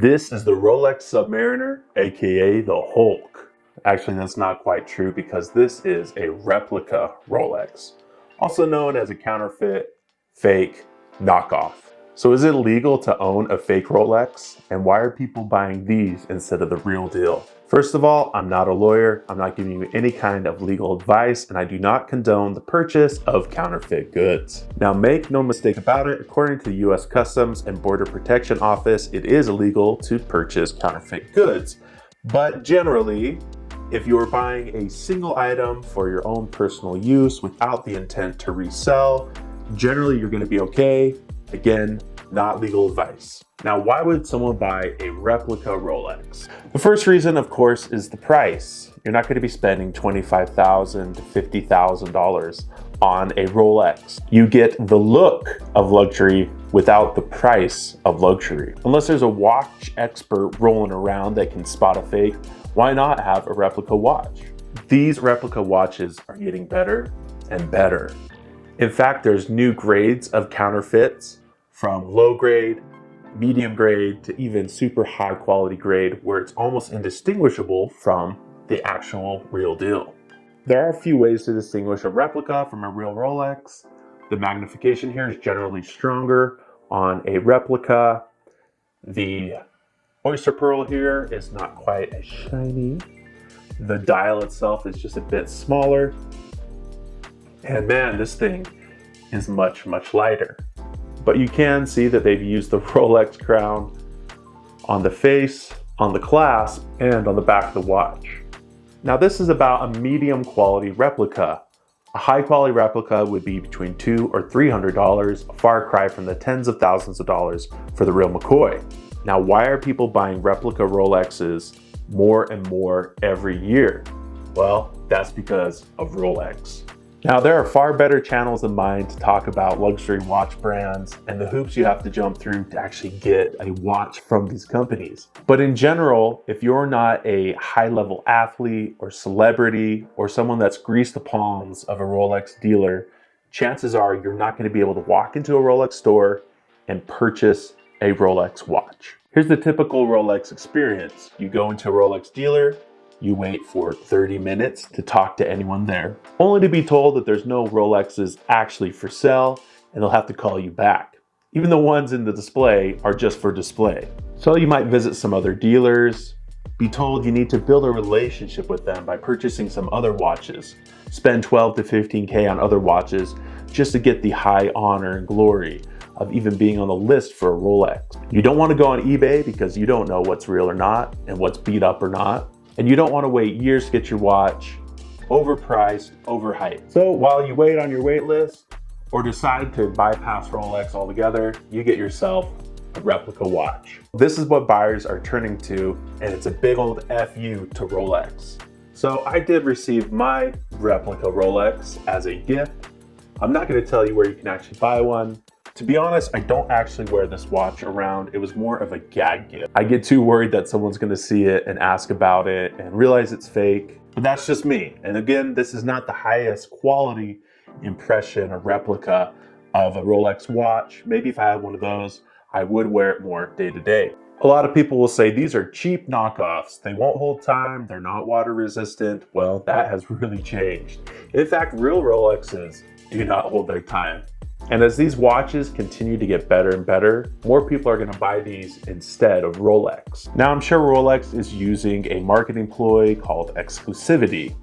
This is the Rolex Submariner, aka the Hulk. Actually, that's not quite true because this is a replica Rolex, also known as a counterfeit, fake, knockoff. So is it legal to own a fake Rolex? And why are people buying these instead of the real deal? First of all, I'm not a lawyer. I'm not giving you any kind of legal advice, and I do not condone the purchase of counterfeit goods. Now, make no mistake about it, according to the US Customs and Border Protection Office, it is illegal to purchase counterfeit goods. But generally, if you're buying a single item for your own personal use without the intent to resell, generally you're going to be okay. Again, not legal advice. Now, why would someone buy a replica Rolex? The first reason, of course, is the price. You're not going to be spending $25,000 to $50,000 on a Rolex. You get the look of luxury without the price of luxury. Unless there's a watch expert rolling around that can spot a fake, why not have a replica watch? These replica watches are getting better and better. In fact, there's new grades of counterfeits, from low grade, medium grade, to even super high quality grade, where it's almost indistinguishable from the actual real deal. There are a few ways to distinguish a replica from a real Rolex. The magnification here is generally stronger on a replica. The oyster pearl here is not quite as shiny. The dial itself is just a bit smaller. And man, this thing is much, much lighter. But you can see that they've used the Rolex crown on the face, on the clasp, and on the back of the watch. Now this is about a medium quality replica. A high quality replica would be between $200 or $300, a far cry from the tens of thousands of dollars for the real McCoy. Now, why are people buying replica Rolexes more and more every year? Well, that's because of Rolex. Now, there are far better channels than mine to talk about luxury watch brands and the hoops you have to jump through to actually get a watch from these companies. But in general, if you're not a high-level athlete or celebrity or someone that's greased the palms of a Rolex dealer, chances are you're not going to be able to walk into a Rolex store and purchase a Rolex watch. Here's the typical Rolex experience. You go into a Rolex dealer, you wait for 30 minutes to talk to anyone there, only to be told that there's no Rolexes actually for sale and they'll have to call you back. Even the ones in the display are just for display. So you might visit some other dealers, be told you need to build a relationship with them by purchasing some other watches, spend 12 to 15K on other watches just to get the high honor and glory of even being on the list for a Rolex. You don't want to go on eBay because you don't know what's real or not and what's beat up or not. And you don't want to wait years to get your watch, overpriced, overhyped. So while you wait on your wait list or decide to bypass Rolex altogether, you get yourself a replica watch. This is what buyers are turning to, and it's a big old FU to Rolex. So I did receive my replica Rolex as a gift. I'm not going to tell you where you can actually buy one. To be honest, I don't actually wear this watch around. It was more of a gag gift. I get too worried that someone's gonna see it and ask about it and realize it's fake, but that's just me. And again, this is not the highest quality impression or replica of a Rolex watch. Maybe if I had one of those, I would wear it more day to day. A lot of people will say these are cheap knockoffs. They won't hold time, they're not water resistant. Well, that has really changed. In fact, real Rolexes do not hold their time. And as these watches continue to get better and better, more people are going to buy these instead of Rolex. Now, I'm sure Rolex is using a marketing ploy called exclusivity,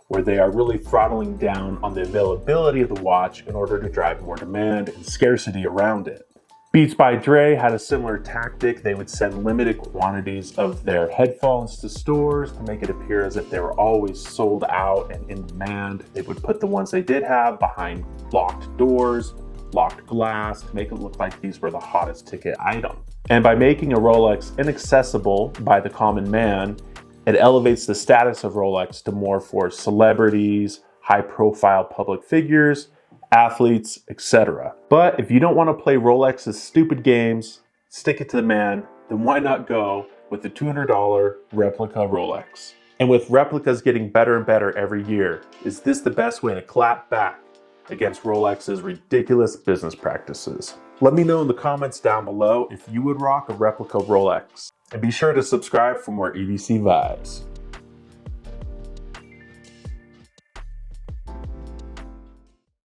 where they are really throttling down on the availability of the watch in order to drive more demand and scarcity around it. Beats by Dre had a similar tactic. They would send limited quantities of their headphones to stores to make it appear as if they were always sold out and in demand. They would put the ones they did have behind locked doors, locked glass, to make it look like these were the hottest ticket item. And by making a Rolex inaccessible by the common man, it elevates the status of Rolex to more for celebrities, high-profile public figures, athletes, etc. But if you don't want to play Rolex's stupid games, stick it to the man, then why not go with the $200 replica Rolex? And with replicas getting better and better every year, is this the best way to clap back against Rolex's ridiculous business practices? Let me know in the comments down below if you would rock a replica Rolex. And be sure to subscribe for more EDC vibes.